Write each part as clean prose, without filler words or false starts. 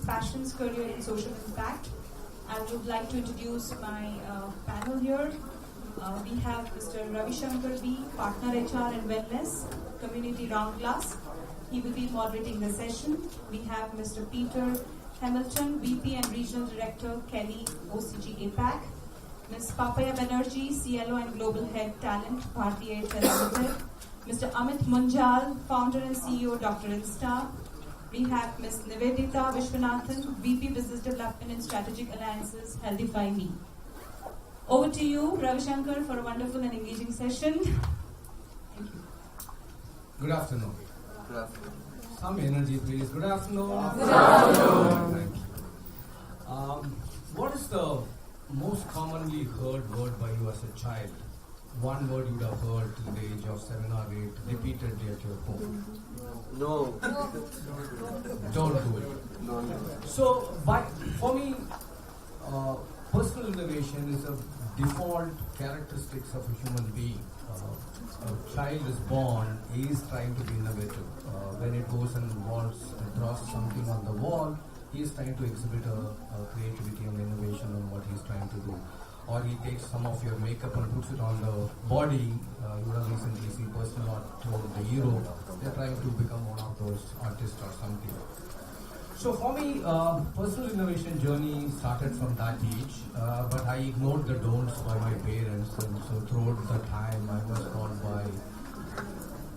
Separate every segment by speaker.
Speaker 1: passions, career and social impact. I would like to introduce my panel here. We have Mr. Ravi Shankar B, Partner HR and Wellness, Community Round Glass. He will be moderating the session. We have Mr. Peter Hamilton, VP and Regional Director, Kelly, OCG APAC. Ms. Papiya Banerjee, CLO and Global Head Talent, Bharti Airtel Limited. Mr. Amit Munjal, Founder and CEO, Dr. Insta. We have Ms. Niveditha Viswanathan, VP Business Development and Strategic Alliances, Healthify Me. Over to you, Ravi Shankar, for a wonderful and engaging session. Thank you.
Speaker 2: Good afternoon.
Speaker 3: Good afternoon.
Speaker 2: Some energy, please. Good afternoon.
Speaker 3: Good afternoon.
Speaker 2: Thank you. What is the most commonly heard word by you as a child? One word you would have heard till the age of 7 or 8, repeatedly at your home.
Speaker 3: No.
Speaker 2: Don't do it.
Speaker 3: No.
Speaker 2: So, for me, personal innovation is a default characteristics of a human being. A child is born, he is trying to be innovative. When it goes and draws something on the wall, he is trying to exhibit a creativity and innovation on what he is trying to do. Or he takes some of your makeup and puts it on the body. You would have recently seen personal art told the hero. They are trying to become one of those artists or something. So for me, personal innovation journey started from that age, but I ignored the don'ts by my parents, and so throughout the time I was called by,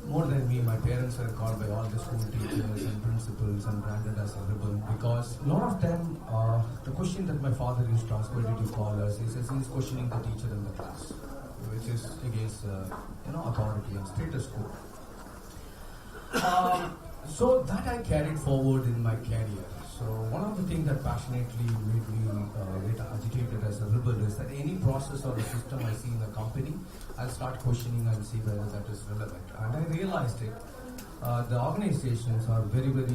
Speaker 2: more than me, my parents were called by all the school teachers and principals and branded as a rebel, because a lot of them, the question that my father used to ask, why did you call us, he says he's questioning the teacher in the class, which is against authority and status quo. So that I carried forward in my career. So one of the things that passionately made me get agitated as a rebel is that any process or a system I see in a company, I'll start questioning and see whether that is relevant. And I realized it. The organizations are very, very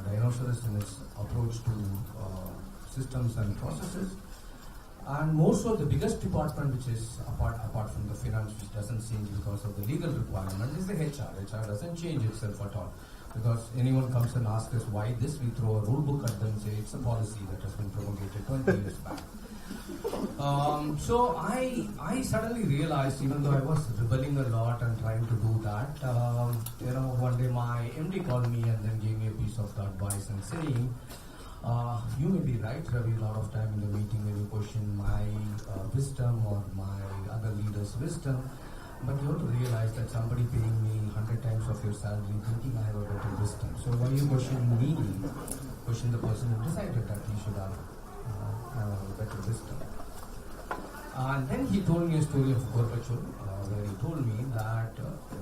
Speaker 2: dinosaurs in its approach to systems and processes. And more so, the biggest department, which is apart from the finance, which doesn't change because of the legal requirement, is the HR. HR doesn't change itself at all. Because anyone comes and asks us why this, we throw a rule book at them and say it's a policy that has been promulgated 20 years back. So I suddenly realized, even though I was rebelling a lot and trying to do that, one day my MD called me and then gave me a piece of advice and saying, you may be right, Ravi, a lot of time in the meeting when you question my wisdom or my other leaders' wisdom, but you have to realize that somebody paying me 100 times of your salary thinking I have a better wisdom. So why you question me? Question the person who decided that he should have a better wisdom. And then he told me a story of Gorbachev, where he told me that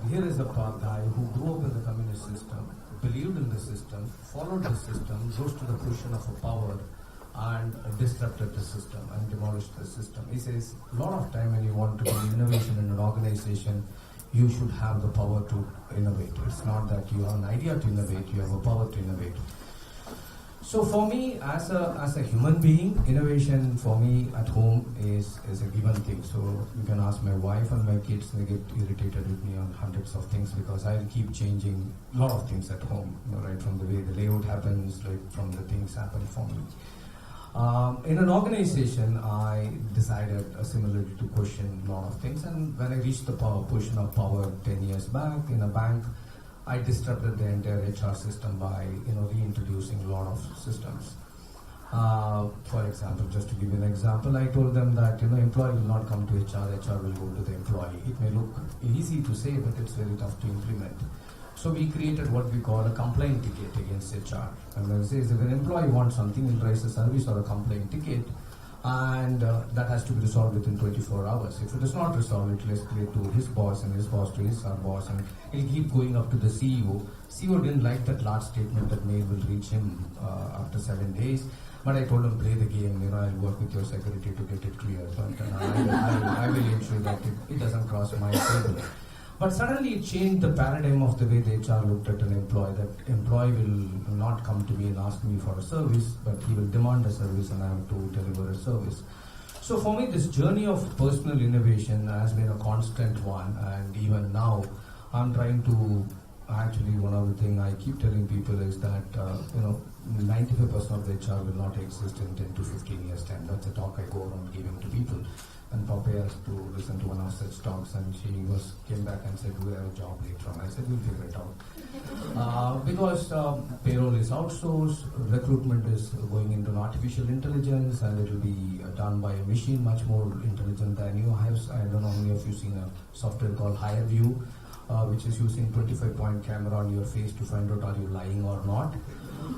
Speaker 2: here is a guy who grew up in the communist system, believed in the system, followed the system, rose to the position of a power, and disrupted the system and demolished the system. He says, a lot of time when you want to do innovation in an organization, you should have the power to innovate. It's not that you have an idea to innovate, you have a power to innovate. So for me, as a human being, innovation for me at home is a given thing. So you can ask my wife and my kids, they get irritated with me on hundreds of things because I'll keep changing a lot of things at home, right from the way the layout happens, right from the things happen for me. In an organization, I decided similarly to question a lot of things, and when I reached the position of power 10 years back in a bank, I disrupted the entire HR system by reintroducing a lot of systems. For example, just to give you an example, I told them that employee will not come to HR, HR will go to the employee. It may look easy to say, but it's very tough to implement. So we created what we call a complaint ticket against HR. And it says if an employee wants something, he'll raise a service or a complaint ticket, and that has to be resolved within 24 hours. If it is not resolved, it will escalate to his boss, and his boss to his boss, and it'll keep going up to the CEO. CEO didn't like that large statement that mail will reach him after 7 days. But I told him, play the game, I'll work with your secretary to get it clear. But I will ensure that it doesn't cross my table. But suddenly it changed the paradigm of the way the HR looked at an employee, that employee will not come to me and ask me for a service, but he will demand a service and I have to deliver a service. So for me, this journey of personal innovation has been a constant one, and even now I'm trying to Actually, one of the things I keep telling people is that, 95% of the HR will not exist in 10 to 15 years' time. That's a talk I go around giving to people. And Papiya has to listen to one of such talks, and she came back and said, "Do we have a job later on?" I said, "We'll figure it out." Because payroll is outsourced, recruitment is going into an artificial intelligence, and it will be done by a machine much more intelligent than you. I don't know how many of you seen a software called HireView, which is using 25-point camera on your face to find out are you lying or not.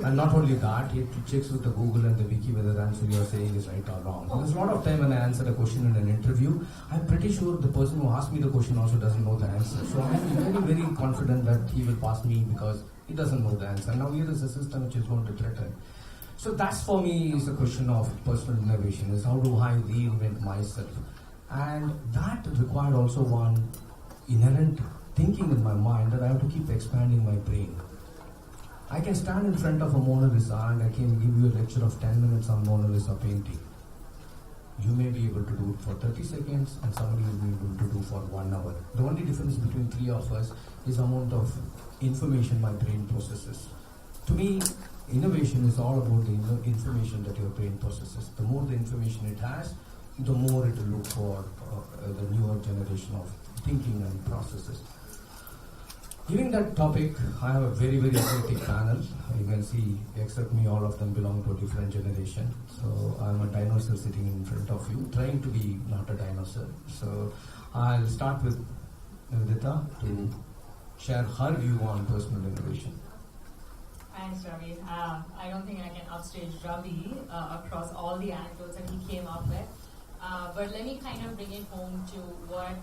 Speaker 2: And not only that, it checks with the Google and the Wiki whether the answer you are saying is right or wrong. There's a lot of time when I answer a question in an interview, I'm pretty sure the person who asked me the question also doesn't know the answer. So I'm very, very confident that he will pass me because he doesn't know the answer. Now here is a system which is going to threaten. So that's for me is a question of personal innovation, is how do I reinvent myself? And that required also one inherent thinking in my mind that I have to keep expanding my brain. I can stand in front of a Mona Lisa and I can give you a lecture of 10 minutes on Mona Lisa painting. You may be able to do it for 30 seconds and somebody will be able to do for 1 hour. The only difference between three of us is the amount of information my brain processes. To me, innovation is all about the information that your brain processes. The more the information it has, the more it will look for the newer generation of thinking and processes. Given that topic, I have a very, very athletic panel. You can see, except me, all of them belong to a different generation. So I'm a dinosaur sitting in front of you, trying to be not a dinosaur. So I'll start with Niveditha to share her view on personal innovation.
Speaker 4: Thanks, Ravi. I don't think I can upstage Ravi across all the anecdotes that he came up with. But let me kind of bring it home to what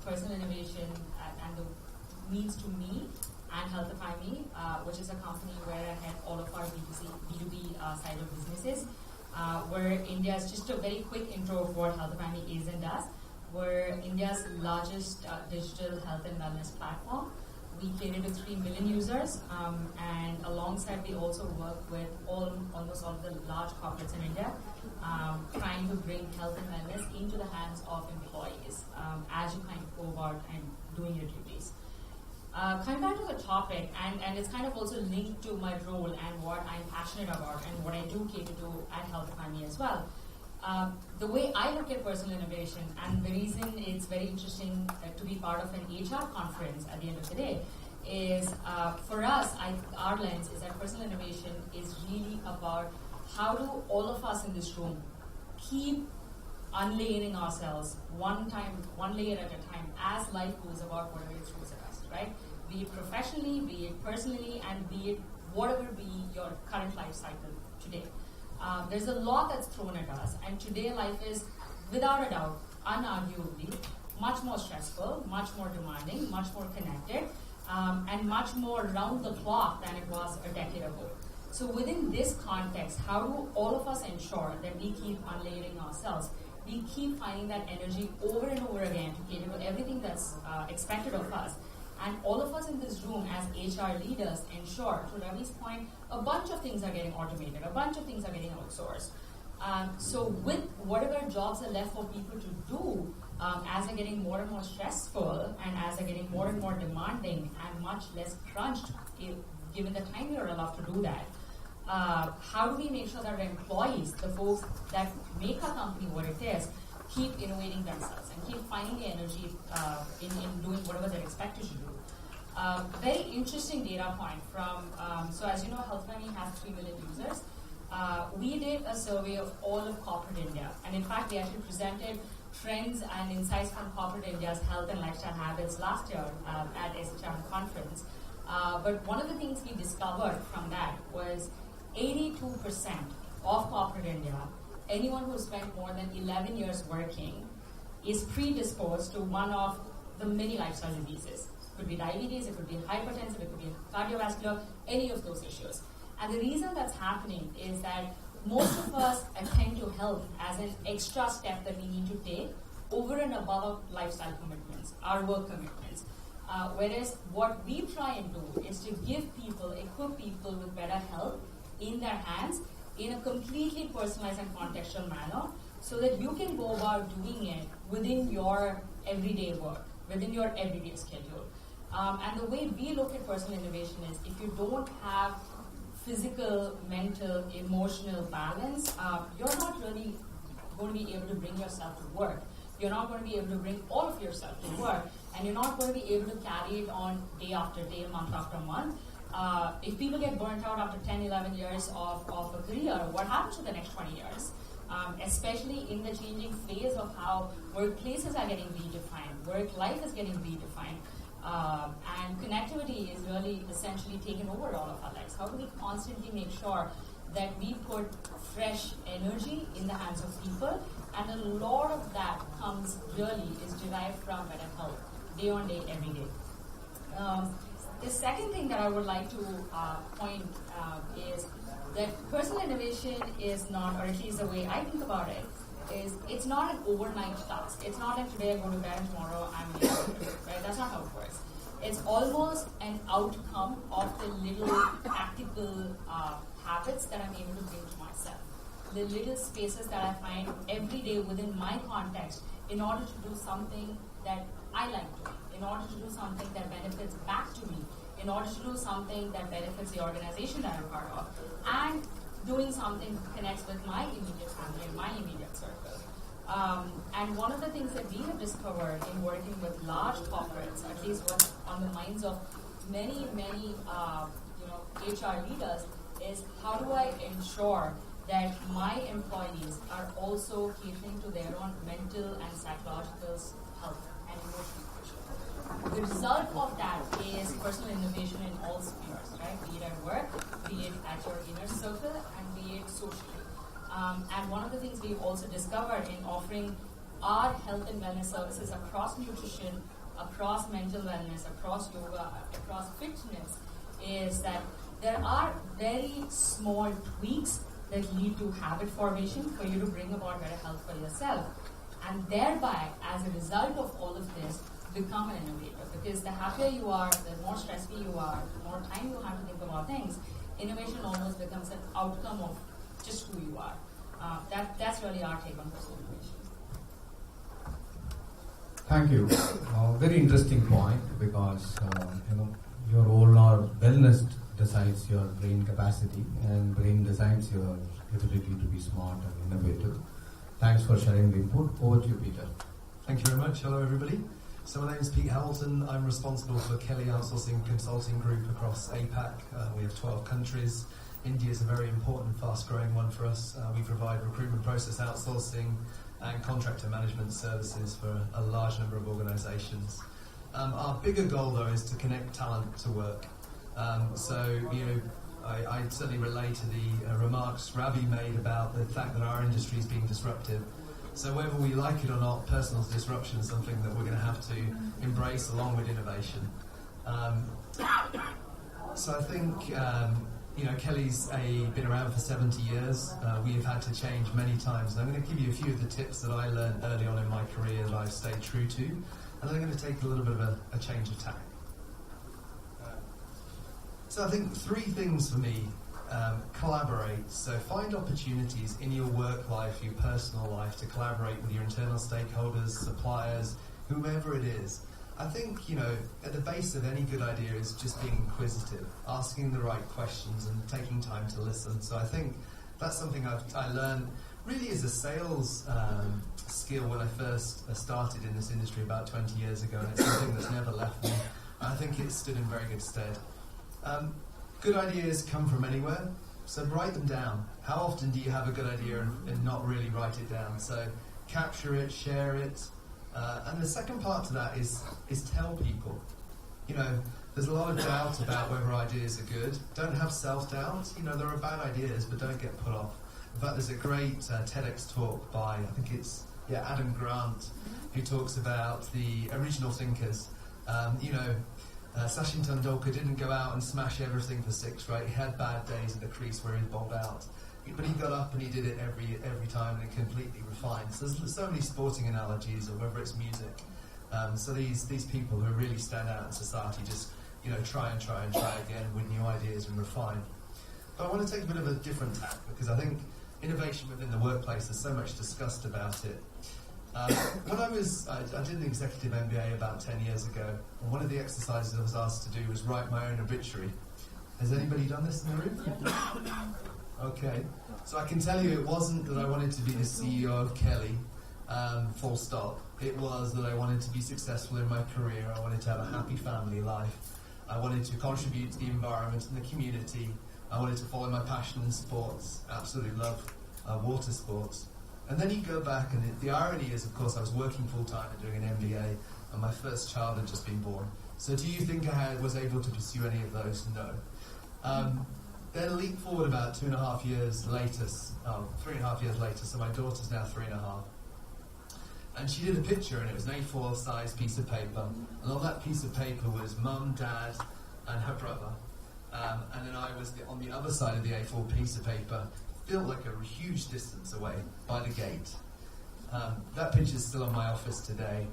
Speaker 4: personal innovation and the means to me and Healthify Me, which is a company where I have all of our B2B side of businesses. Where India's, just a very quick intro of what Healthify Me is and does. We're India's largest digital health and wellness platform. We cater to 3 million users, and alongside we also work with almost all the large corporates in India, trying to bring health and wellness into the hands of employees as you kind of go about and doing your duties. Coming back to the topic, and it's kind of also linked to my role and what I'm passionate about and what I do cater to at Healthify Me as well. The way I look at personal innovation, and the reason it's very interesting to be part of an HR conference at the end of the day, is for us, our lens is that personal innovation is really about how do all of us in this room keep unlayering ourselves one layer at a time as life goes about whatever it throws at us, right? Be it professionally, be it personally, and be it whatever be your current life cycle today. There's a lot that's thrown at us, and today life is, without a doubt, unarguably, much more stressful, much more demanding, much more connected, and much more round the clock than it was a decade ago. So within this context, how do all of us ensure that we keep unlayering ourselves? We keep finding that energy over and over again to cater to everything that's expected of us. And all of us in this room as HR leaders ensure, to Ravi's point, a bunch of things are getting automated, a bunch of things are getting outsourced. So with whatever jobs are left for people to do, as they're getting more and more stressful and as they're getting more and more demanding and much less crunched, given the time you're allowed to do that, how do we make sure that our employees, the folks that make our company what it is, keep innovating themselves and keep finding the energy in doing whatever they're expected to do? Very interesting data point from, so as you know, Healthify Me has 3 million users. We did a survey of all of corporate India, and in fact, we actually presented trends and insights from corporate India's health and lifestyle habits last year at SHRM conference. But one of the things we discovered from that was 82% of corporate India, anyone who spent more than 11 years working, is predisposed to one of the many lifestyle diseases. It could be diabetes, it could be hypertension, it could be cardiovascular, any of those issues. And the reason that's happening is that most of us attend to health as an extra step that we need to take over and above our lifestyle commitments, our work commitments. Whereas what we try and do is to give people, equip people with better health in their hands in a completely personalized and contextual manner so that you can go about doing it within your everyday work, within your everyday schedule. And the way we look at personal innovation is if you don't have physical, mental, emotional balance, you're not really going to be able to bring yourself to work. You're not going to be able to bring all of yourself to work, and you're not going to be able to carry it on day after day, month after month. If people get burnt out after 10, 11 years of a career, what happens to the next 20 years? Especially in the changing phase of how workplaces are getting redefined, work life is getting redefined, and connectivity is really essentially taken over all of our lives. How do we constantly make sure that we put fresh energy in the hands of people? And a lot of that is derived from better health, day on day, every day. The second thing that I would like to point is that personal innovation is not, or at least the way I think about it, is it's not an overnight task. It's not like today I go to bed and tomorrow I'm an innovator, right? That's not how it works. It's almost an outcome of the little practical habits that I'm able to bring to myself. The little spaces that I find every day within my context in order to do something that I like doing, in order to do something that benefits back to me, in order to do something that benefits the organization that I'm part of, and doing something that connects with my immediate family and my immediate circle. And one of the things that we have discovered in working with large corporates, at least what's on the minds of many HR leaders, is how do I ensure that my employees are also catering to their own mental and psychological health and emotional issues. The result of that is personal innovation in all spheres, right? Be it at work, be it at your inner circle, and be it socially. And one of the things we've also discovered in offering our health and wellness services across nutrition, across mental wellness, across yoga, across fitness, is that there are very small tweaks that lead to habit formation for you to bring about better health for yourself. And thereby, as a result of all of this, become an innovator. Because the happier you are, the more stress-free you are, the more time you have to think about things, innovation almost becomes an outcome of just who you are. That's really our take on personal innovation.
Speaker 2: Thank you. Very interesting point, because your overall wellness decides your brain capacity, and brain decides your ability to be smart and innovative. Thanks for sharing the input. Over to you, Peter.
Speaker 5: Thank you very much. Hello, everybody. So my name is Pete Hamilton. I'm responsible for Kelly Outsourcing Consulting Group across APAC. We have 12 countries. India is a very important, fast-growing one for us. We provide recruitment process outsourcing and contractor management services for a large number of organizations. Our bigger goal, though, is to connect talent to work. I certainly relate to the remarks Ravi made about the fact that our industry is being disruptive. So whether we like it or not, personal disruption is something that we're going to have to embrace along with innovation. So I think, Kelly's been around for 70 years. We've had to change many times. And I'm going to give you a few of the tips that I learned early on in my career that I've stayed true to. And I'm going to take a little bit of a change of tack. So I think three things for me. Collaborate. So find opportunities in your work life, your personal life, to collaborate with your internal stakeholders, suppliers, whomever it is. I think, at the base of any good idea is just being inquisitive, asking the right questions and taking time to listen. So I think that's something I learned really as a sales skill when I first started in this industry about 20 years ago, and it's something that's never left me. I think it stood in very good stead. Good ideas come from anywhere, so write them down. How often do you have a good idea and not really write it down? So capture it, share it. And the second part to that is tell people. There's a lot of doubt about whether ideas are good. Don't have self-doubt. There are bad ideas, but don't get put off. In fact, there's a great TEDx talk by, I think it's Adam Grant, who talks about the original thinkers. Sachin Tendulkar didn't go out and smash everything for six, right? He had bad days in the crease where he bowled out. But he got up and he did it every time and completely refined. So there's so many sporting analogies, or whether it's music. So these people who really stand out in society just try again with new ideas and refine. But I want to take a bit of a different tack, because I think innovation within the workplace, there's so much discussed about it. When I did an executive MBA about 10 years ago, and one of the exercises I was asked to do was write my own obituary. Has anybody done this in the room? Okay. So I can tell you it wasn't that I wanted to be the CEO of Kelly, full stop. It was that I wanted to be successful in my career. I wanted to have a happy family life. I wanted to contribute to the environment and the community. I wanted to follow my passion in sports. Absolutely love water sports. And then you go back, and the irony is, of course, I was working full-time and doing an MBA, and my first child had just been born. So do you think I was able to pursue any of those? No. Then leap forward about 3.5 years later, so my daughter's now 3.5. And she did a picture, and it was an A4 size piece of paper, and on that piece of paper was Mum, Dad, and her brother. And then I was on the other side of the A4 piece of paper, felt like a huge distance away by the gate. That picture is still in my office today.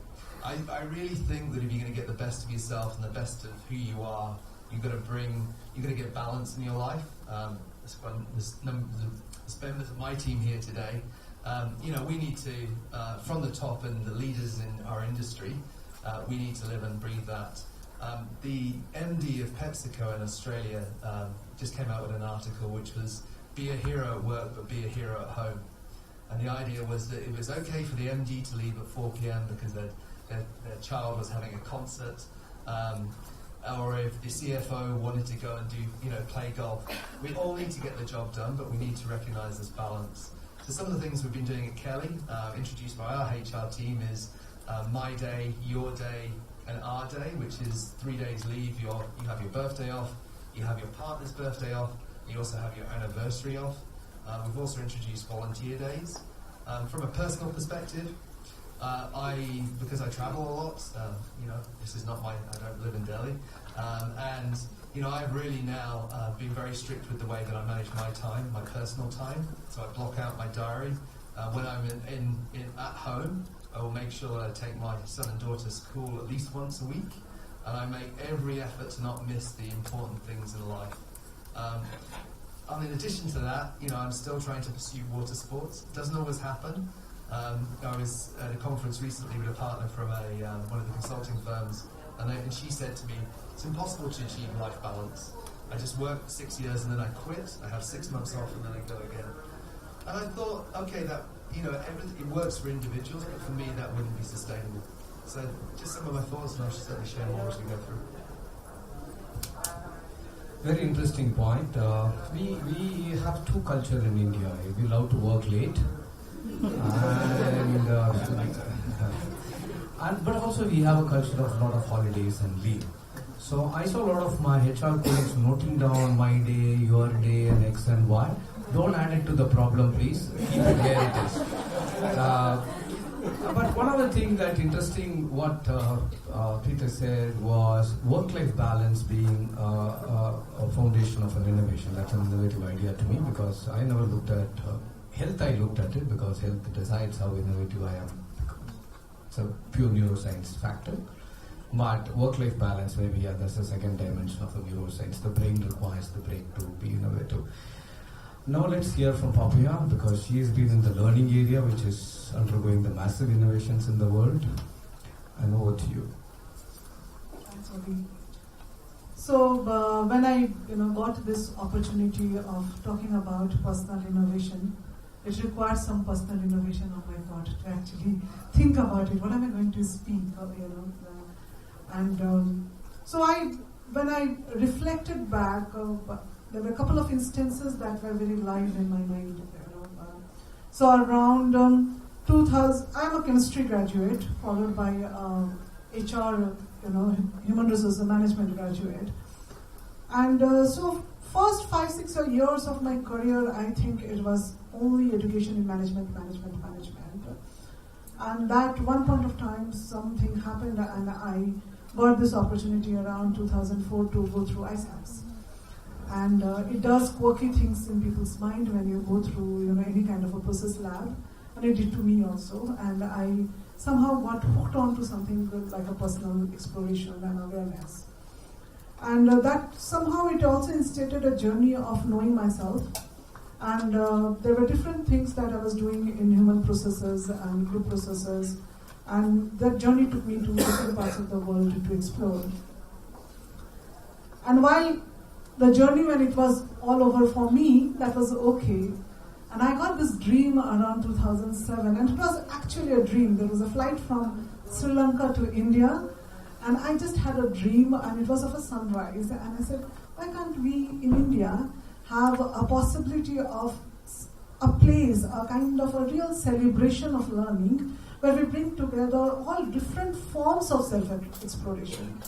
Speaker 5: I really think that if you're going to get the best of yourself and the best of who you are, you've got to get balance in your life. There's members of my team here today. We need to, from the top and the leaders in our industry, we need to live and breathe that. The MD of PepsiCo in Australia just came out with an article which was, be a hero at work, but be a hero at home. And the idea was that it was okay for the MD to leave at 4 p.m. because their child was having a concert, or if the CFO wanted to go and do, play golf. We all need to get the job done, but we need to recognise this balance. So some of the things we've been doing at Kelly, introduced by our HR team, is My Day, Your Day, and Our Day, which is 3 days leave. You have your birthday off, you have your partner's birthday off, you also have your anniversary off. We've also introduced volunteer days. From a personal perspective, because I travel a lot, this is not I don't live in Delhi, and I've really now been very strict with the way that I manage my time, my personal time. So I block out my diary. When I'm at home, I will make sure that I take my son and daughter to school at least once a week, and I make every effort to not miss the important things in life. And in addition to that, I'm still trying to pursue water sports. It doesn't always happen. I was at a conference recently with a partner from one of the consulting firms, and she said to me, it's impossible to achieve life balance. I just work 6 years and then I quit. I have 6 months off and then I go again. And I thought, okay, that it works for individuals, but for me that wouldn't be sustainable. So just some of my thoughts, and I'll certainly share more as we go through.
Speaker 2: Very interesting point. We have two cultures in India. We love to work late, but also we have a culture of a lot of holidays and leave. So I saw a lot of my HR colleagues noting down my day, your day, and X and Y. Don't add it to the problem, please. Keep it where it is. But one other thing that interesting, what Peter said was work-life balance being a foundation of an innovation. That's an innovative idea to me, because I never looked at health. I looked at it because health decides how innovative I am. It's a pure neuroscience factor. But work-life balance, maybe that's the second dimension of the neuroscience. The brain requires the brain to be innovative. Now let's hear from Papiya, because she has been in the learning area, which is undergoing the massive innovations in the world. And over to you.
Speaker 6: Thanks, Ravi. So when I got this opportunity of talking about personal innovation, it required some personal innovation on my part to actually think about it. What am I going to speak? So when I reflected back, there were a couple of instances that were very live in my mind. So around 2000, I'm a chemistry graduate, followed by HR, human resources management graduate. And so first 5-6 years of my career, I think it was only education in management. And at one point of time, something happened, and I got this opportunity around 2004 to go through ISAPS. And it does quirky things in people's mind when you go through any kind of a process lab, and it did to me also. And I somehow got hooked onto something like a personal exploration and awareness. And that somehow it also instated a journey of knowing myself And there were different things that I was doing in human processes and group processes, and that journey took me to different parts of the world to explore. And while the journey, when it was all over for me, that was okay. And I got this dream around 2007, and it was actually a dream. There was a flight from Sri Lanka to India, and I just had a dream, and it was of a sunrise. And I said, why can't we in India have a possibility of a place, a kind of a real celebration of learning, where we bring together all different forms of self-exploration,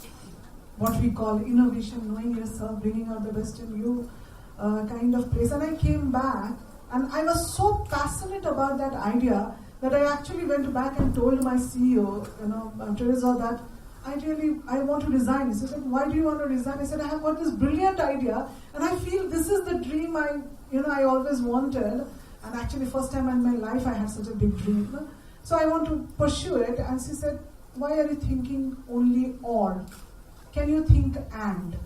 Speaker 6: what we call innovation, knowing yourself, bringing out the best in you, kind of place. And I came back, and I was so passionate about that idea that I actually went back and told my CEO, Teresa, that I want to resign. He said, why do you want to resign? I said, I have got this brilliant idea, and I feel this is the dream I always wanted. And actually, first time in my life, I had such a big dream. So I want to pursue it. And she said, why are you thinking only or? Can you think and?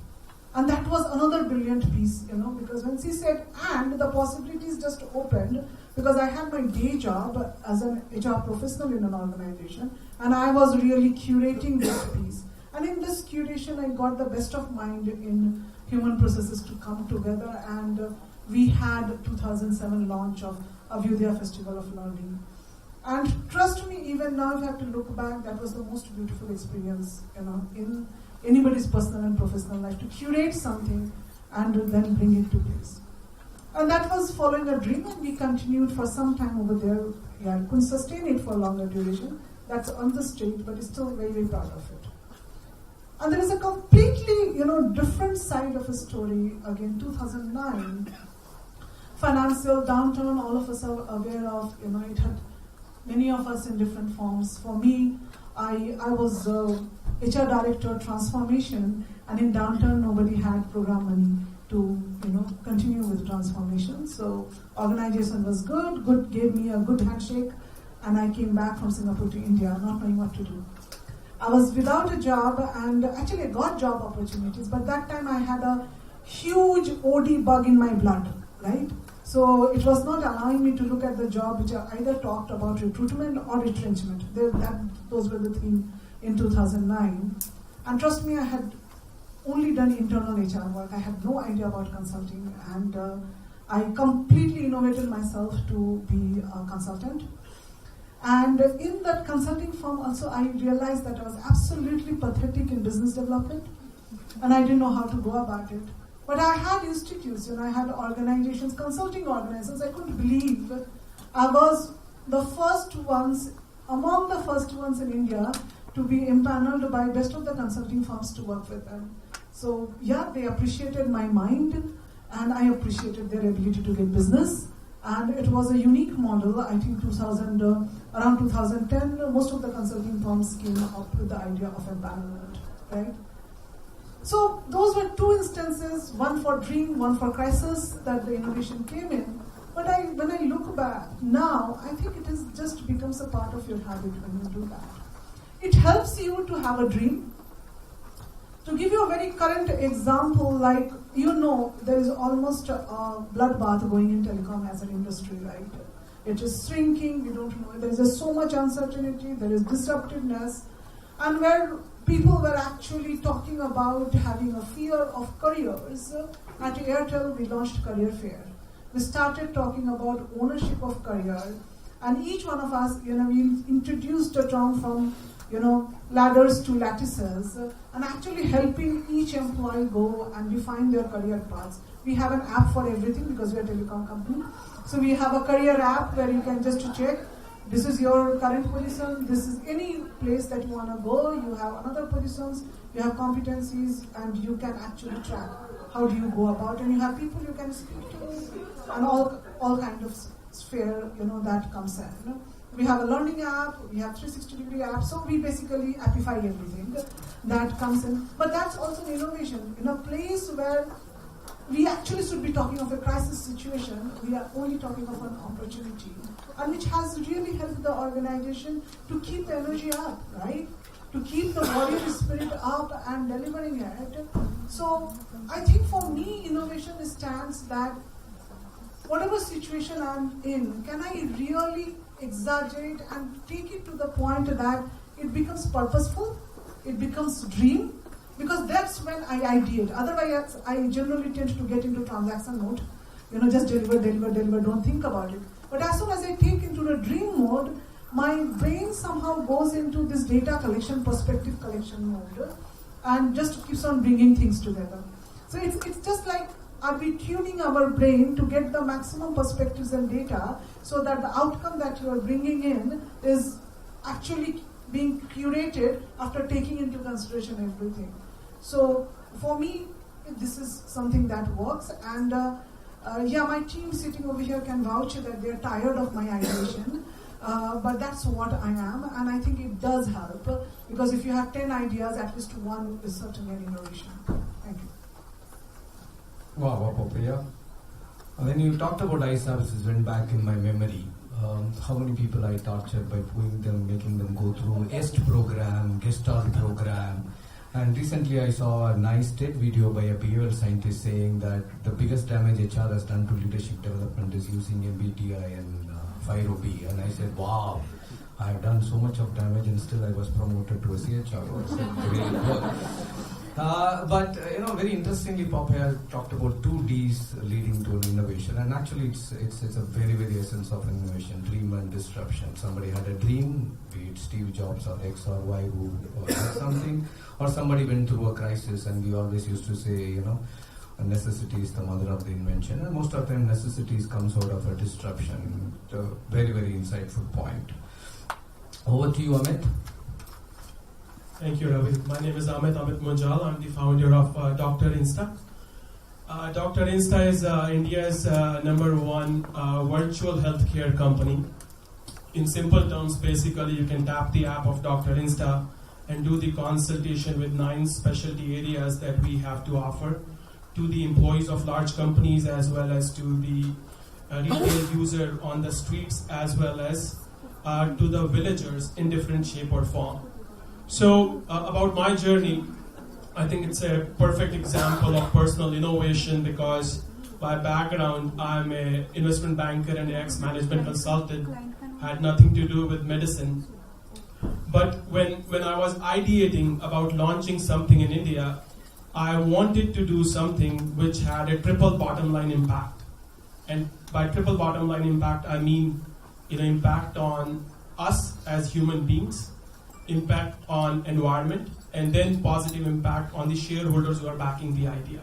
Speaker 6: And that was another brilliant piece, because when she said and, the possibilities just opened, because I had my day job as an HR professional in an organization, and I was really curating this piece. And in this curation, I got the best of mind in human processes to come together, and we had 2007 launch of Avyodhya Festival of Learning. And trust me, even now, if I have to look back, that was the most beautiful experience, in anybody's personal and professional life, to curate something and then bring it to place. And that was following a dream, and we continued for some time over there. Yeah, I couldn't sustain it for a longer duration. That's on the street, but it's still very, very proud of it. And there is a completely, different side of a story. Again, 2009, financial downturn, all of us are aware of, it had many of us in different forms. For me, I was HR director transformation, and in downturn nobody had program money to continue with transformation. So organization was good gave me a good handshake, and I came back from Singapore to India not knowing what to do. I was without a job, and actually I got job opportunities, but that time I had a huge OD bug in my blood, right? So it was not allowing me to look at the job which I either talked about recruitment or retrenchment. Those were the things in 2009. And trust me, I had only done internal HR work. I had no idea about consulting, and I completely innovated myself to be a consultant. And in that consulting firm also, I realized that I was absolutely pathetic in business development, and I didn't know how to go about it. But I had institutes, I had organizations, consulting organizations. I couldn't believe I was among the first ones in India to be empaneled by best of the consulting firms to work with them. So yeah, they appreciated my mind, and I appreciated their ability to get business. And it was a unique model. I think around 2010, most of the consulting firms came up with the idea of empanelment, right? So those were two instances, one for dream, one for crisis, that the innovation came in. But when I look back now, I think it just becomes a part of your habit when you do that. It helps you to have a dream. To give you a very current example, like, there is almost a bloodbath going in telecom as an industry, right? It is shrinking, we don't know. There is just so much uncertainty, there is disruptiveness, and where people were actually talking about having a fear of careers, at Airtel we launched Career Fair. We started talking about ownership of career, and each one of us, we introduced a term from ladders to lattices, and actually helping each employee go and define their career paths. We have an app for everything because we are a telecom company. So we have a career app where you can just check, this is your current position, this is any place that you want to go, you have another positions, you have competencies, and you can actually track how do you go about, and you have people you can speak to, and all kind of sphere, that comes in. We have a learning app, we have 360-degree app, so we basically appify everything that comes in. But that's also an innovation. In a place where we actually should be talking of a crisis situation, we are only talking of an opportunity, and which has really helped the organization to keep the energy up, right? To keep the warrior spirit up and delivering it. So I think for me, innovation stands that whatever situation I'm in, can I really exaggerate and take it to the point that it becomes purposeful, it becomes dream? Because that's when I ideate. Otherwise, I generally tend to get into transaction mode. Just deliver, don't think about it. But as soon as I take into the dream mode, my brain somehow goes into this data collection, perspective collection mode, and just keeps on bringing things together. So it's just like, are we tuning our brain to get the maximum perspectives and data so that the outcome that you are bringing in is actually being curated after taking into consideration everything. So for me, this is something that works, and my team sitting over here can vouch that they're tired of my ideation, but that's what I am, and I think it does help, because if you have 10 ideas, at least one is certainly an innovation. Thank you.
Speaker 2: Wow, Papiya. When you talked about iServices, went back in my memory. How many people I tortured by putting them, making them go through EST program, Gestalt program. And recently I saw a nice TED video by a behavioral scientist saying that the biggest damage HR has done to leadership development is using MBTI and 5OB. And I said, wow, I have done so much of damage and still I was promoted to a CHRO. So really good. But very interestingly, Papiya talked about 2 Ds leading to an innovation, and actually it's a very, very essence of innovation: dream and disruption. Somebody had a dream, be it Steve Jobs or X or Y who had something, or somebody went through a crisis, and we always used to say, necessity is the mother of the invention, and most of the time necessities comes out of a disruption. A very, very insightful point. Over to you, Amit.
Speaker 7: Thank you, Ravi. My name is Amit Munjal. I'm the founder of Dr. Insta. Dr. Insta is India's #1 virtual healthcare company. In simple terms, basically, you can tap the app of Dr. Insta and do the consultation with 9 specialty areas that we have to offer to the employees of large companies, as well as to the retail user on the streets, as well as to the villagers in different shape or form. So about my journey, I think it's a perfect example of personal innovation, because by background, I'm an investment banker and ex-management consultant, had nothing to do with medicine. But when I was ideating about launching something in India, I wanted to do something which had a triple bottom line impact. And by triple bottom line impact, I mean impact on us as human beings, impact on environment, and then positive impact on the shareholders who are backing the idea.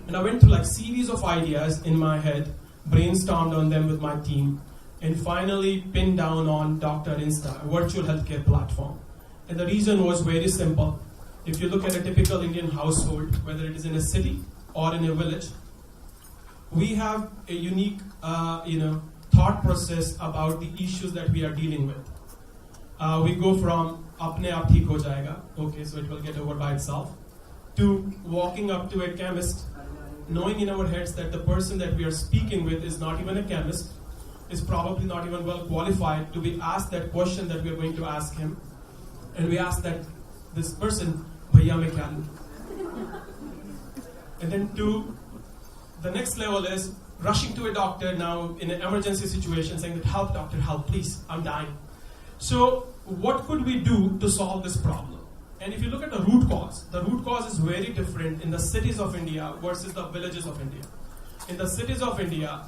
Speaker 7: And I went through series of ideas in my head, brainstormed on them with my team, and finally pinned down on Dr. Insta, a virtual healthcare platform. And the reason was very simple. If you look at a typical Indian household, whether it is in a city or in a village, we have a unique thought process about the issues that we are dealing with. We go from apne aap theek ho jayega, okay, so it will get over by itself, to walking up to a chemist, knowing in our heads that the person that we are speaking with is not even a chemist, is probably not even well qualified to be asked that question that we are going to ask him. And we ask that this person, bhaiya mein kya lu? And then to the next level is rushing to a doctor now in an emergency situation, saying that help doctor, help please, I'm dying. So what could we do to solve this problem? And if you look at the root cause is very different in the cities of India versus the villages of India. In the cities of India,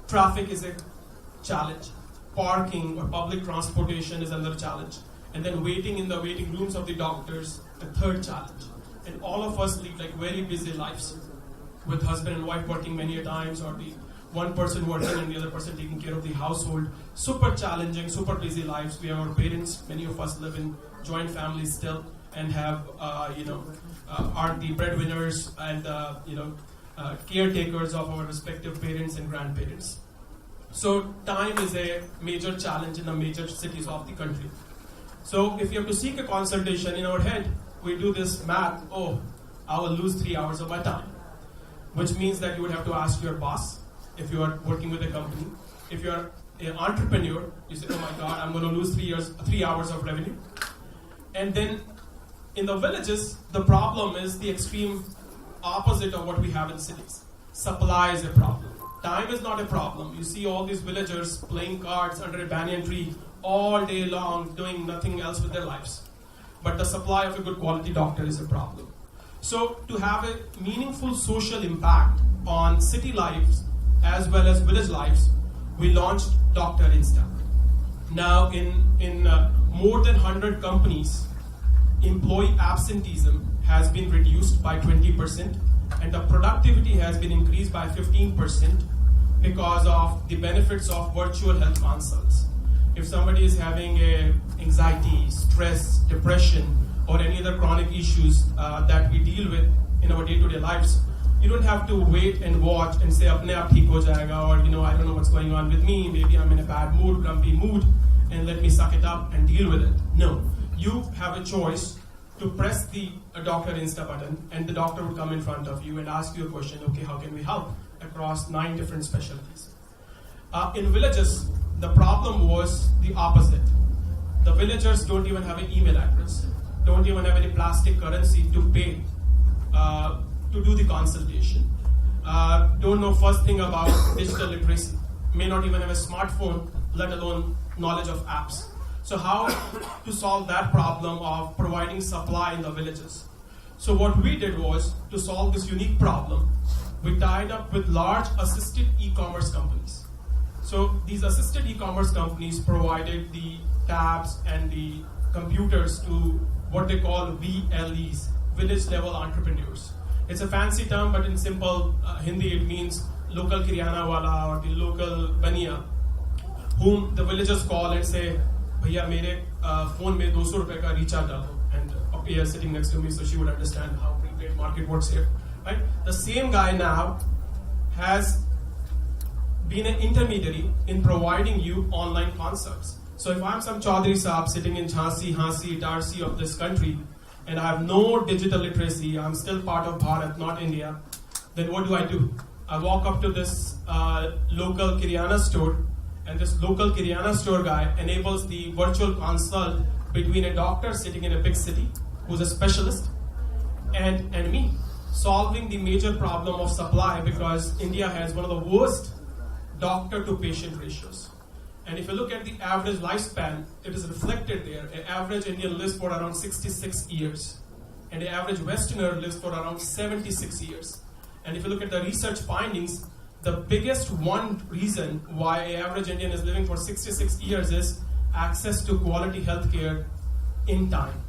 Speaker 7: traffic is a challenge. Parking or public transportation is another challenge. And then waiting in the waiting rooms of the doctors, a third challenge. And all of us lead very busy lives, with husband and wife working many a times, or the one person working and the other person taking care of the household. Super challenging, super busy lives. We have our parents. Many of us live in joint families still, and have are the breadwinners and caretakers of our respective parents and grandparents. So time is a major challenge in the major cities of the country. So if you have to seek a consultation in our head, we do this math. Oh, I will lose 3 hours of my time, which means that you would have to ask your boss. If you are working with a company, if you are an entrepreneur, you say, oh my God, I'm going to lose 3 hours of revenue. And then in the villages, the problem is the extreme opposite of what we have in cities. supply is a problem. Time is not a problem. You see all these villagers playing cards under a banyan tree all day long, doing nothing else with their lives. But the supply of a good quality doctor is a problem. So to have a meaningful social impact on city lives as well as village lives, we launched Dr. Insta. Now in more than 100 companies, employee absenteeism has been reduced by 20% and the productivity has been increased by 15% because of the benefits of virtual health consults. If somebody is having anxiety, stress, depression, or any other chronic issues that we deal with in our day-to-day lives, you don't have to wait and watch and say, apne aap theek ho jayega, or I don't know what's going on with me, maybe I'm in a bad mood, grumpy mood, and let me suck it up and deal with it. No, you have a choice to press the Dr. Insta button, and the doctor would come in front of you and ask you a question, okay, how can we help across 9 different specialties. In villages, the problem was the opposite. The villagers don't even have an email address, don't even have any plastic currency to pay to do the consultation. Don't know first thing about digital literacy, may not even have a smartphone, let alone knowledge of apps. So how to solve that problem of providing supply in the villages? So what we did was, to solve this unique problem, we tied up with large assisted e-commerce companies. So these assisted e-commerce companies provided the tabs and the computers to what they call VLEs, village level entrepreneurs. It's a fancy term, but in simple Hindi it means local kiryana wala or the local baniya, whom the villagers call and say, Bhaiya, mere phone mein 200 rupees ka recharge dalo. And Papiya is sitting next to me, so she would understand how prepaid market works here. Right? The same guy now has been an intermediary in providing you online consults. So if I'm some Chaudhary Saab sitting in Jhansi, Hansi, Darsi of this country, and I have no digital literacy, I'm still part of Bharat, not India, then what do? I walk up to this local Kiryana store, and this local Kiryana store guy enables the virtual consult between a doctor sitting in a big city, who's a specialist, and me, solving the major problem of supply, because India has one of the worst doctor to patient ratios. And if you look at the average lifespan, it is reflected there. An average Indian lives for around 66 years. And the average Westerner lives for around 76 years. And if you look at the research findings, the biggest one reason why an average Indian is living for 66 years is access to quality healthcare in time.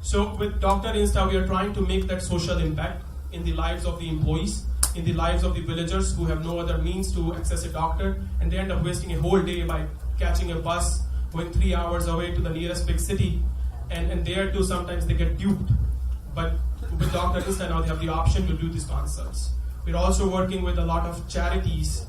Speaker 7: So with Dr. Insta, we are trying to make that social impact in the lives of the employees, in the lives of the villagers who have no other means to access a doctor, and they end up wasting a whole day by catching a bus, going 3 hours away to the nearest big city, and there too sometimes they get duped. But with Dr. Insta now they have the option to do these consults. We're also working with a lot of charities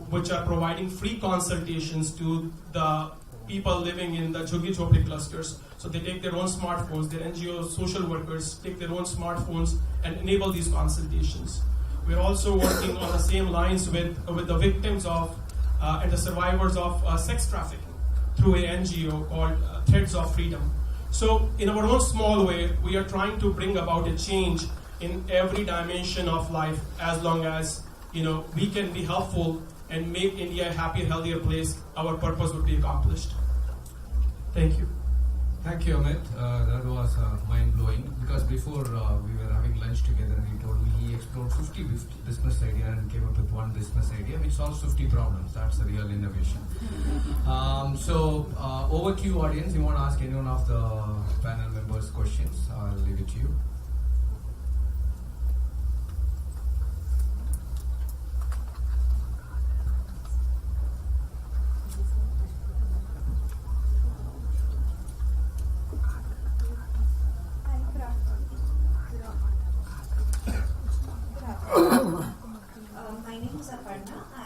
Speaker 7: which are providing free consultations to the people living in the Jhuggi Chhopri clusters. So they take their own smartphones, their NGO social workers take their own smartphones and enable these consultations. We're also working on the same lines with the victims of and the survivors of sex trafficking through an NGO called Threads of Freedom. So in our own small way, we are trying to bring about a change in every dimension of life, as long as we can be helpful and make India a happier, healthier place. Our purpose would be accomplished. Thank you.
Speaker 2: Thank you, Amit. That was mind-blowing, because before we were having lunch together and he told me he explored 50 business ideas and came up with one business idea which solves 50 problems. That's a real innovation. So over to you, audience. You want to ask anyone of the panel members questions? I'll leave it to you.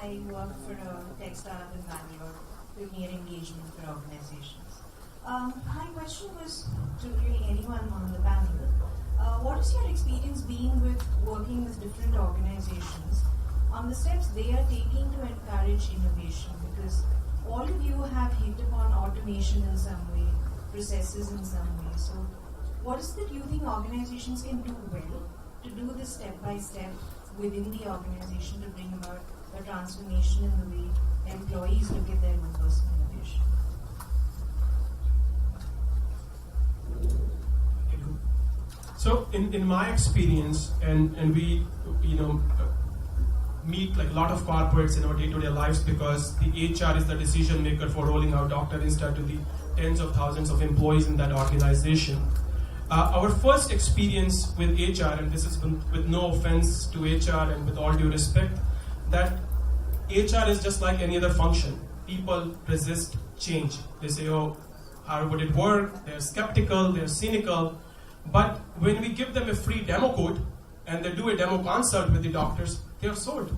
Speaker 8: I work for a tech startup in Bangalore, premier engagement for organizations. My question was to really anyone on the panel. What is your experience being with working with different organizations on the steps they are taking to encourage innovation? Because all of you have hit upon automation in some way, processes in some way. So what is it that you think organizations can do well to do this step by step within the organization to bring about a transformation in the way employees look at their own personal innovation?
Speaker 7: So in my experience, and we, meet like a lot of corporates in our day-to-day lives because the HR is the decision maker for rolling out Dr. Insta to the tens of thousands of employees in that organization. Our first experience with HR, and this is with no offense to HR and with all due respect, that HR is just like any other function. People resist change. They say, oh, how would it work? They're skeptical, they're cynical. But when we give them a free demo code and they do a demo consult with the doctors, they are sold.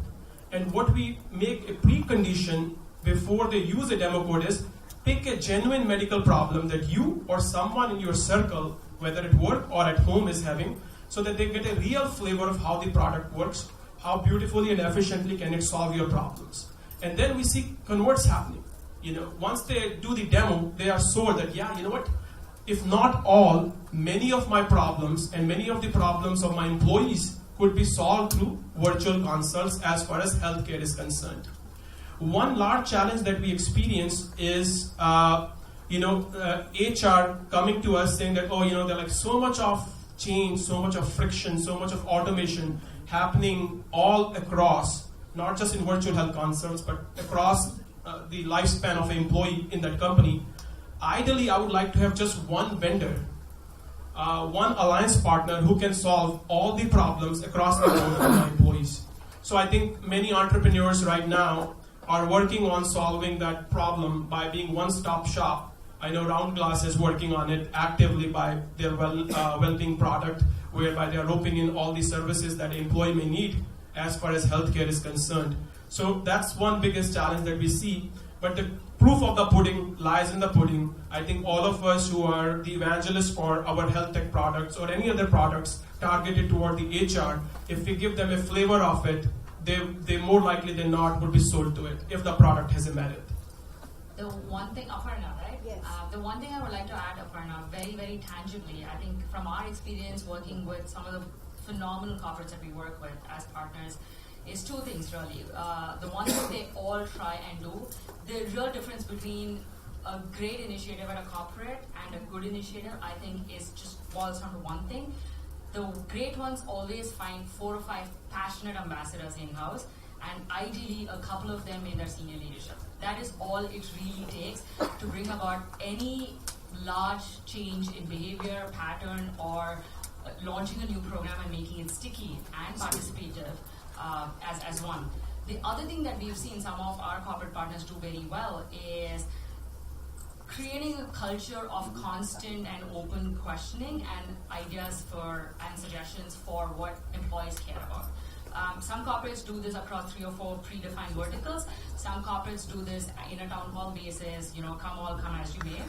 Speaker 7: And what we make a precondition before they use a demo code is pick a genuine medical problem that you or someone in your circle, whether at work or at home, is having, so that they get a real flavor of how the product works, how beautifully and efficiently can it solve your problems. And then we see converts happening. Once they do the demo, they are sold that, yeah, you know what? If not all, many of my problems and many of the problems of my employees could be solved through virtual consults as far as healthcare is concerned. One large challenge that we experience is, HR coming to us saying that, there's like so much of change, so much of friction, so much of automation happening all across, not just in virtual health consults, but across the lifespan of an employee in that company. Ideally, I would like to have just one vendor, one alliance partner who can solve all the problems across the board for my employees. So I think many entrepreneurs right now are working on solving that problem by being one-stop shop. I know Roundglass is working on it actively by their well-being product, whereby they are roping in all the services that an employee may need as far as healthcare is concerned. So that's one biggest challenge that we see. But the proof of the pudding lies in the pudding. I think all of us who are the evangelists for our health tech products or any other products targeted toward the HR, if we give them a flavor of it, they more likely than not would be sold to it if the product has a merit.
Speaker 4: The one thing, Aparna, right?
Speaker 8: Yes.
Speaker 4: The one thing I would like to add, Aparna, very, very tangibly, I think from our experience working with some of the phenomenal corporates that we work with as partners, is two things really. The one that they all try and do, the real difference between a great initiative at a corporate and a good initiative, I think, is just boils down to one thing. The great ones always find 4 or 5 passionate ambassadors in-house, and ideally a couple of them in their senior leadership. That is all it really takes to bring about any large change in behavior, pattern, or launching a new program and making it sticky and participative as one. The other thing that we've seen some of our corporate partners do very well is creating a culture of constant and open questioning and ideas and suggestions for what employees care about. Some corporates do this across 3 or 4 predefined verticals. Some corporates do this in a town hall basis, come as you may.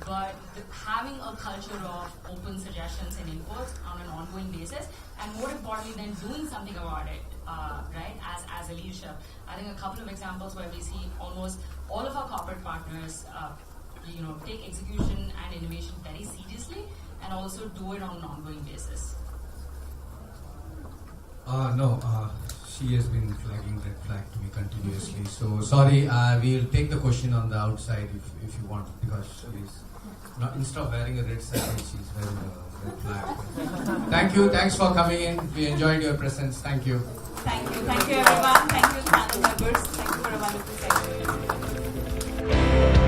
Speaker 4: But having a culture of open suggestions and inputs on an ongoing basis, and more importantly than doing something about it, right, as a leadership. I think a couple of examples where we see almost all of our corporate partners take execution and innovation very seriously and also do it on an ongoing basis.
Speaker 2: No, she has been flagging red flag to me continuously. So sorry, we'll take the question on the outside if you want, because she's not, instead of wearing a red circle, she's wearing a red flag. Thank you, thanks for coming in. We enjoyed your presence. Thank you.
Speaker 1: Thank you everyone. Thank you panel members. Thank you for a wonderful session.